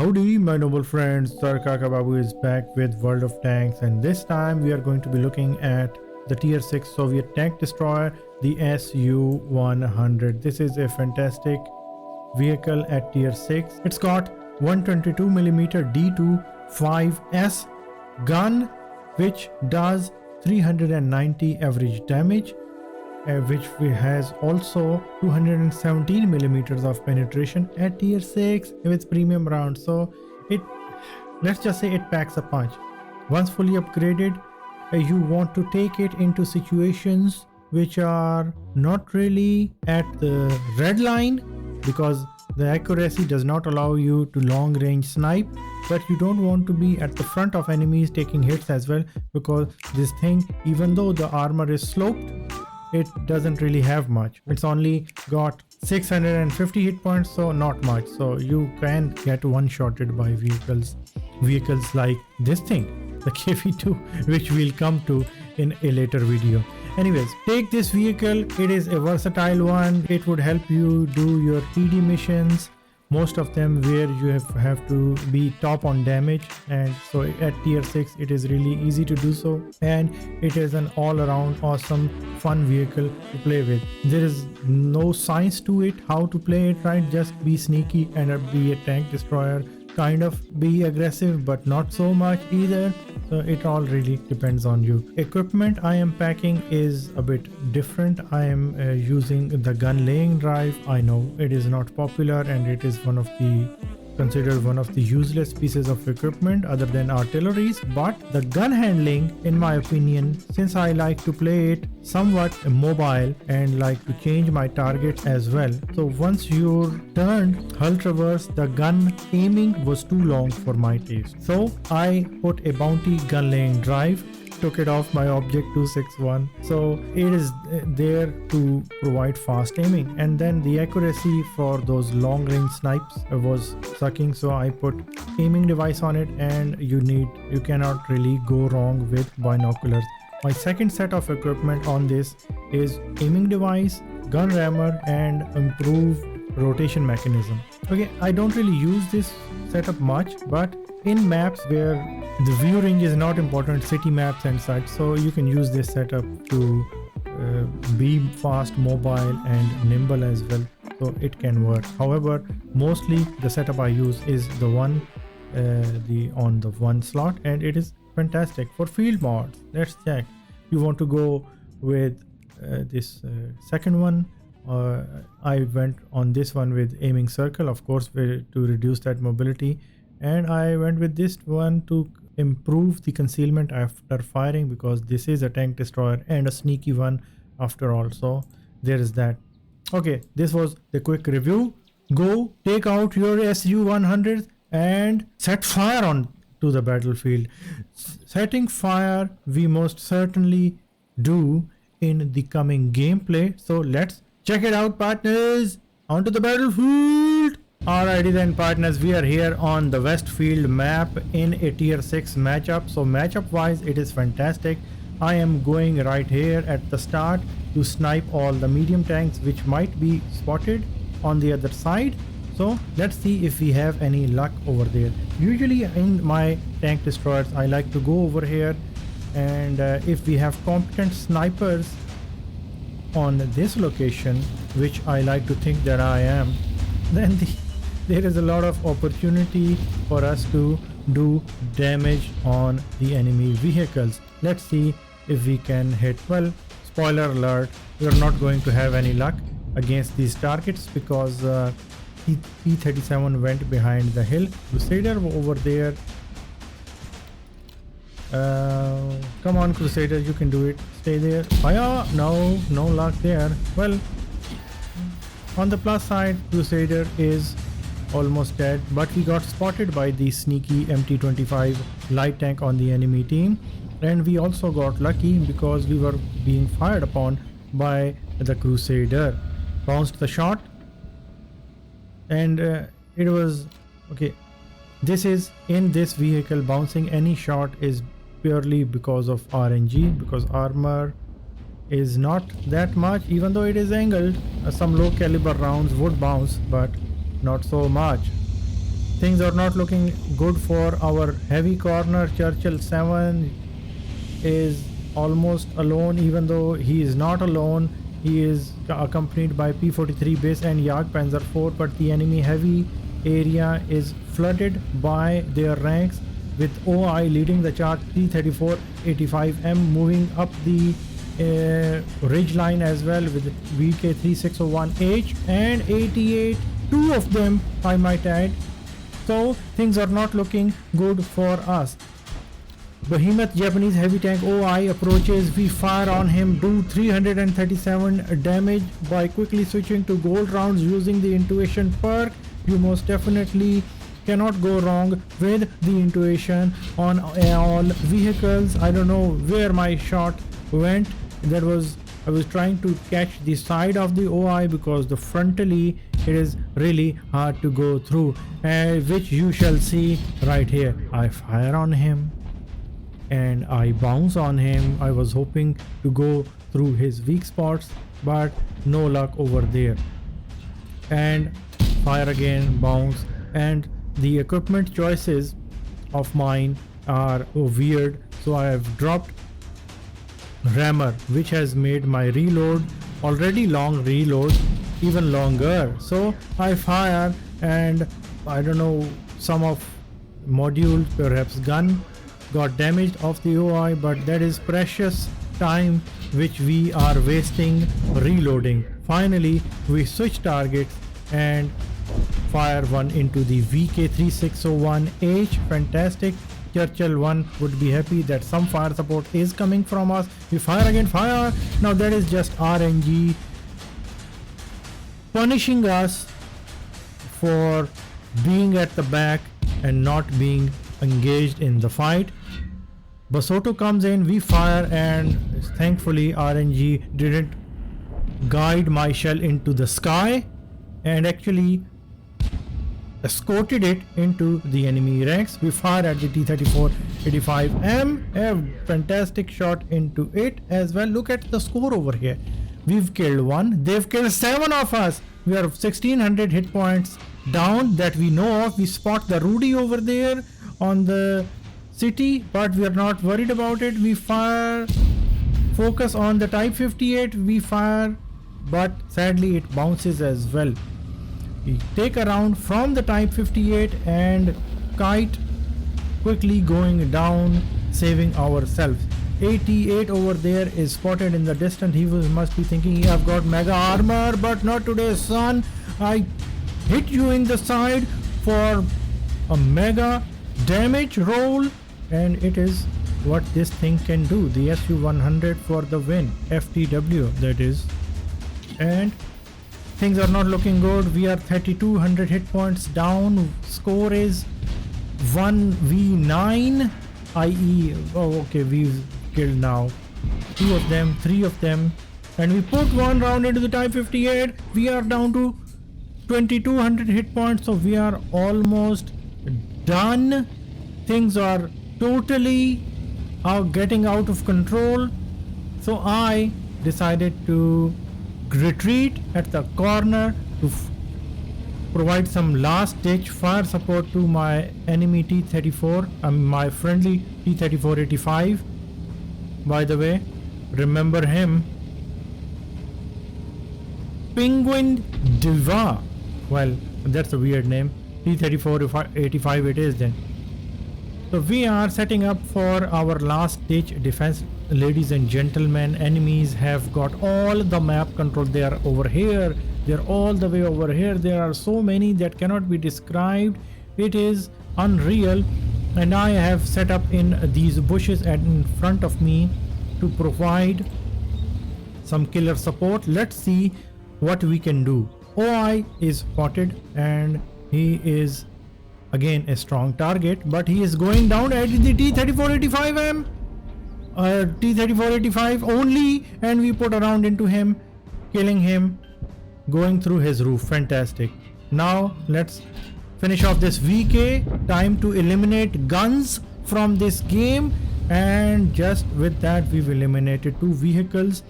Howdy, my noble friends. Sir Kakababu is back with World of Tanks, and this time we are going to be looking at the Tier 6 Soviet tank destroyer, the Su-100. This is a fantastic vehicle at Tier 6. It's got 122mm D25S gun, which does 390 average damage, which has also 217mm of penetration at Tier 6 with premium rounds. So let's just say it packs a punch. Once fully upgraded, you want to take it into situations which are not really at the red line, because the accuracy does not allow you to long range snipe, but you don't want to be at the front of enemies taking hits as well, because this thing, even though the armor is sloped, it doesn't really have much. It's only got 650 hit points, so not much. So you can get one-shotted by vehicles like this thing, the KV2, which we'll come to in a later video. Anyways, take this vehicle. It is a versatile one. It would help you do your PD missions, most of them where you have to be top on damage, and so at Tier 6 it is really easy to do so, and it is an all-around awesome fun vehicle to play with. There is no science to it how to play it right. Just be sneaky and be a tank destroyer, kind of be aggressive but not so much either. So it all really depends on you. Equipment I am packing is a bit different. I am using the gun laying drive. I know it is not popular, and it is considered one of the useless pieces of equipment other than artilleries, but the gun handling, in my opinion, since I like to play it somewhat mobile and like to change my targets as well, so once you're turned hull traverse, the gun aiming was too long for my taste, so I put a bounty gun laying drive, took it off my object 261, so it is there to provide fast aiming, and then the accuracy for those long range snipes was sucking, so I put aiming device on it, and you cannot really go wrong with binoculars. My second set of equipment on this is aiming device, gun rammer, and improved rotation mechanism. Okay, I don't really use this setup much, but in maps where the view range is not important, city maps and such, so you can use this setup to be fast, mobile, and nimble as well, so it can work. However, mostly the setup I use is the one on the one slot, and it is fantastic for field mods. Let's check. You want to go with this second one. I went on this one with aiming circle, of course, to reduce that mobility, and I went with this one to improve the concealment after firing, because this is a tank destroyer and a sneaky one after all, so there is that. Okay, this was the quick review. Go take out your Su-100 and set fire on to the battlefield. Setting fire we most certainly do in the coming gameplay, so let's check it out, partners. Onto the battlefield. Alrighty then, partners, we are here on the Westfield map in a Tier 6 matchup. So matchup wise it is fantastic. I am going right here at the start to snipe all the medium tanks which might be spotted on the other side. So let's see if we have any luck over there. Usually in my tank destroyers I like to go over here, and if we have competent snipers on this location, which I like to think that I am, then there is a lot of opportunity for us to do damage on the enemy vehicles. Let's see if we can hit. Well, spoiler alert, we are not going to have any luck against these targets, because P-37 went behind the hill. Crusader over there. Come on, Crusader, you can do it. Stay there. Fire! No luck there. Well, on the plus side, Crusader is almost dead, but we got spotted by the sneaky MT-25 light tank on the enemy team, and we also got lucky because we were being fired upon by the Crusader. Bounced the shot, and it was okay. This is in this vehicle, bouncing any shot is purely because of RNG, because armor is not that much, even though it is angled. Some low caliber rounds would bounce, but not so much. Things are not looking good for our heavy corner. Churchill 7 is almost alone, even though he is not alone. He is accompanied by P43 base and Jagdpanzer 4, but the enemy heavy area is flooded by their ranks, with OI leading the charge. T-34-85M moving up the ridge line as well with VK-3601H and 88, two of them I might add. So things are not looking good for us. Behemoth Japanese heavy tank OI approaches. We fire on him, do 337 damage by quickly switching to gold rounds using the intuition perk. You most definitely cannot go wrong with the intuition on all vehicles. I don't know where my shot went. I was trying to catch the side of the OI because the frontally it is really hard to go through, which you shall see right here. I fire on him and I bounce on him. I was hoping to go through his weak spots, but no luck over there. And fire again, bounce, and the equipment choices of mine are weird, so I have dropped rammer, which has made my reload, already long reload, even longer. So I fire and I don't know, some of module, perhaps gun, got damaged off the OI, but that is precious time which we are wasting reloading. Finally we switch targets and fire one into the VK3601H. Fantastic. Churchill 1 would be happy that some fire support is coming from us. We fire again, fire. Now that is just RNG punishing us for being at the back and not being engaged in the fight. Basoto comes in, we fire, and thankfully RNG didn't guide my shell into the sky and actually escorted it into the enemy ranks. We fire at the T-34-85M, a fantastic shot into it as well. Look at the score over here. We've killed one, they've killed 7 of us. We are 1600 hit points down that we know of. We spot the Rudy over there on the city, but we are not worried about it. We fire, focus on the Type 58, we fire, but sadly it bounces as well. We take a round from the Type 58 and kite quickly going down, saving ourselves. 88 over there is spotted in the distance. He must be thinking, I've got mega armor, but not today, son. I hit you in the side for a mega damage roll, and it is what this thing can do. The SU-100 for the win. FTW, that is. And things are not looking good. We are 3200 hit points down. Score is 1v9, i.e. oh okay, we've killed now 2 of them, 3 of them, and we put 1 round into the Type 58. We are down to 2200 hit points, so we are almost done. Things are totally getting out of control, so I decided to retreat at the corner to provide some last ditch fire support to my enemy T-34, my friendly T-34-85. By the way, remember him, Penguin Diva. Well, that's a weird name. T-34-85 it is then. So we are setting up for our last ditch defense, ladies and gentlemen. Enemies have got all the map control. They are over here, they're all the way over here. There are so many that cannot be described. It is unreal, and I have set up in these bushes in front of me to provide some killer support. Let's see what we can do. OI is spotted and he is again a strong target, but he is going down at the T-34-85M. T-34-85 only, and we put a round into him, killing him, going through his roof. Fantastic. Now let's finish off this VK. Time to eliminate guns from this game, and just with that we've eliminated 2 vehicles.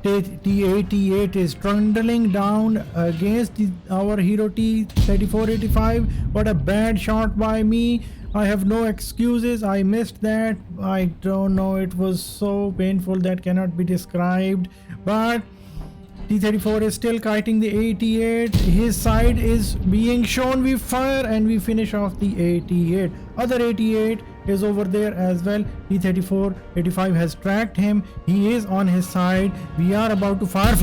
T88 is trundling down against our hero T3485. What a bad shot by me. I have no excuses. I missed that. I don't know. It was so painful that cannot be described. But T34 is still kiting the 88. His side is being shown. We fire and we finish off the 88. Other 88 is over there as well. T34 85 has tracked him. He is on his side. We are about to fire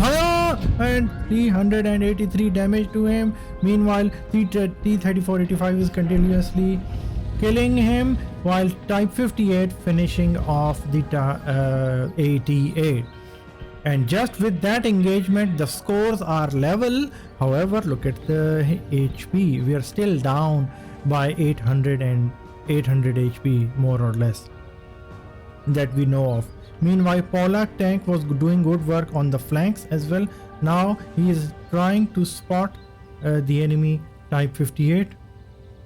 and 383 damage to him. Meanwhile, T34 85 is continuously killing him, while Type 58 finishing off the 88. And just with that engagement, the scores are level. However, look at the HP. We are still down by 800 HP, more or less, that we know of. Meanwhile, Polak tank was doing good work on the flanks as well. Now he is trying to spot the enemy Type 58.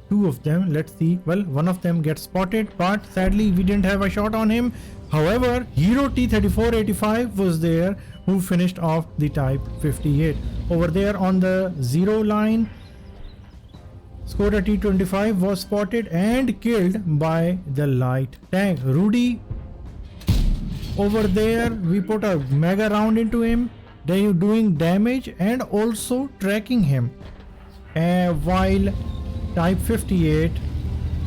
Two of them, let's see. Well, one of them gets spotted, but sadly we didn't have a shot on him. However, hero T3485 was there, who finished off the Type 58. Over there on the 0 line, Skoda T25 was spotted and killed by the light tank. Rudy, over there, we put a mega round into him, then doing damage and also tracking him. While Type 58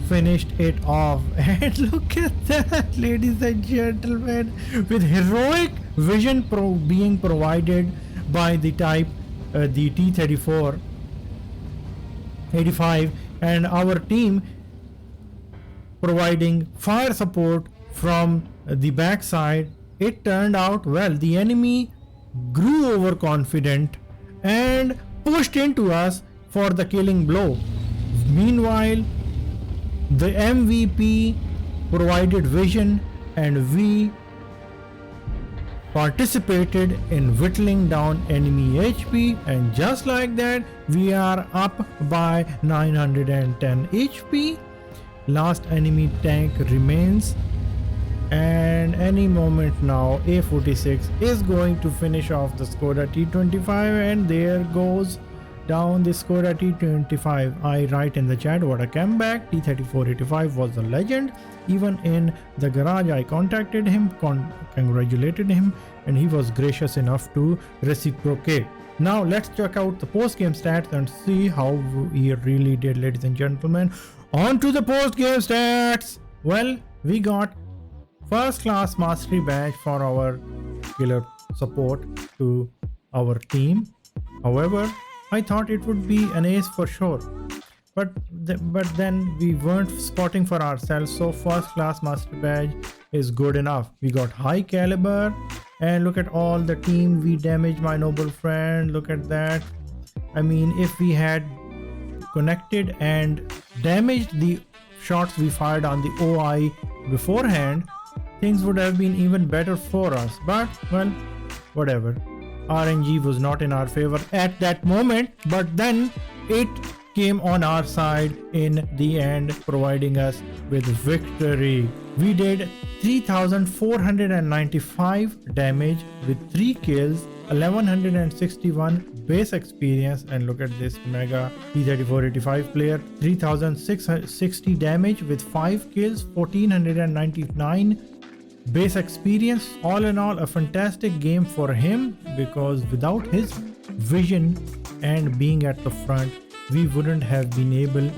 finished it off. And look at that, ladies and gentlemen, with heroic vision being provided by the the T34 85, and our team providing fire support from the backside. It turned out well. The enemy grew overconfident and pushed into us for the killing blow. Meanwhile, the MVP provided vision and we participated in whittling down enemy HP, and just like that we are up by 910 HP. Last enemy tank remains, and any moment now A46 is going to finish off the Skoda T25, and there goes down the Skoda T25. I write in the chat, what a comeback. T3485 was a legend. Even in the garage I contacted him, congratulated him, and he was gracious enough to reciprocate. Now let's check out the post-game stats and see how he really did, ladies and gentlemen. On to the post-game stats. Well, we got first class mastery badge for our killer support to our team. However, I thought it would be an ace for sure, but then we weren't spotting for ourselves, so first class master badge is good enough. We got high caliber, and look at all the team we damaged, my noble friend. Look at that. I mean, if we had connected and damaged the shots we fired on the OI beforehand, things would have been even better for us. But well, whatever. RNG was not in our favor at that moment, but then it came on our side in the end, providing us with victory. We did 3,495 damage with 3 kills, 1,161 base experience, and look at this mega T3485 player, 3,660 damage with 5 kills, 1,499 base experience. All in all, a fantastic game for him, because without his vision and being at the front, we wouldn't have been able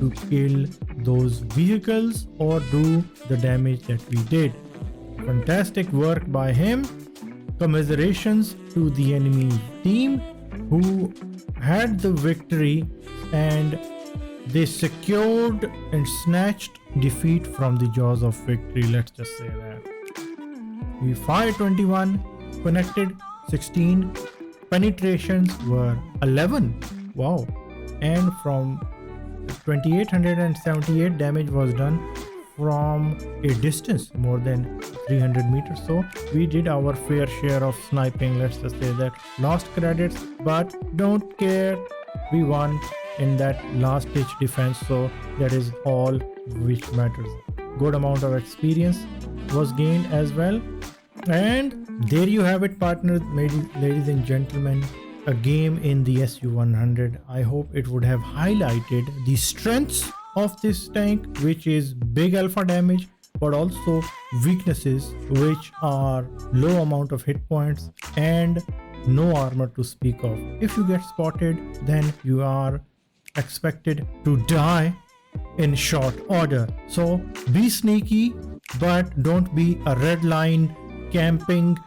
to kill those vehicles or do the damage that we did. Fantastic work by him. Commiserations to the enemy team who had the victory, and they secured and snatched defeat from the jaws of victory. Let's just say that. We fired 21, connected 16, penetrations were 11. Wow. And from 2,878 damage was done from a distance more than 300 meters. So we did our fair share of sniping. Let's just say that. Lost credits, but don't care. We won in that last ditch defense, so that is all which matters. Good amount of experience was gained as well, and There you have it, partners, ladies and gentlemen. A game in the SU-100. I hope it would have highlighted the strengths of this tank, which is big alpha damage, but also weaknesses, which are low amount of hit points and no armor to speak of. If you get spotted, then you are expected to die in short order. So be sneaky, but don't be a red line camping.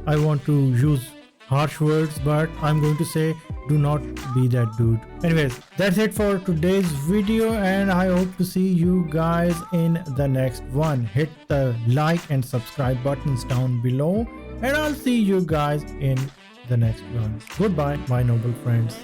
I want to use harsh words, but I'm going to say do not be that dude. Anyways, that's it for today's video, and I hope to see you guys in the next one. Hit the like and subscribe buttons down below, and I'll see you guys in the next one. Goodbye, my noble friends.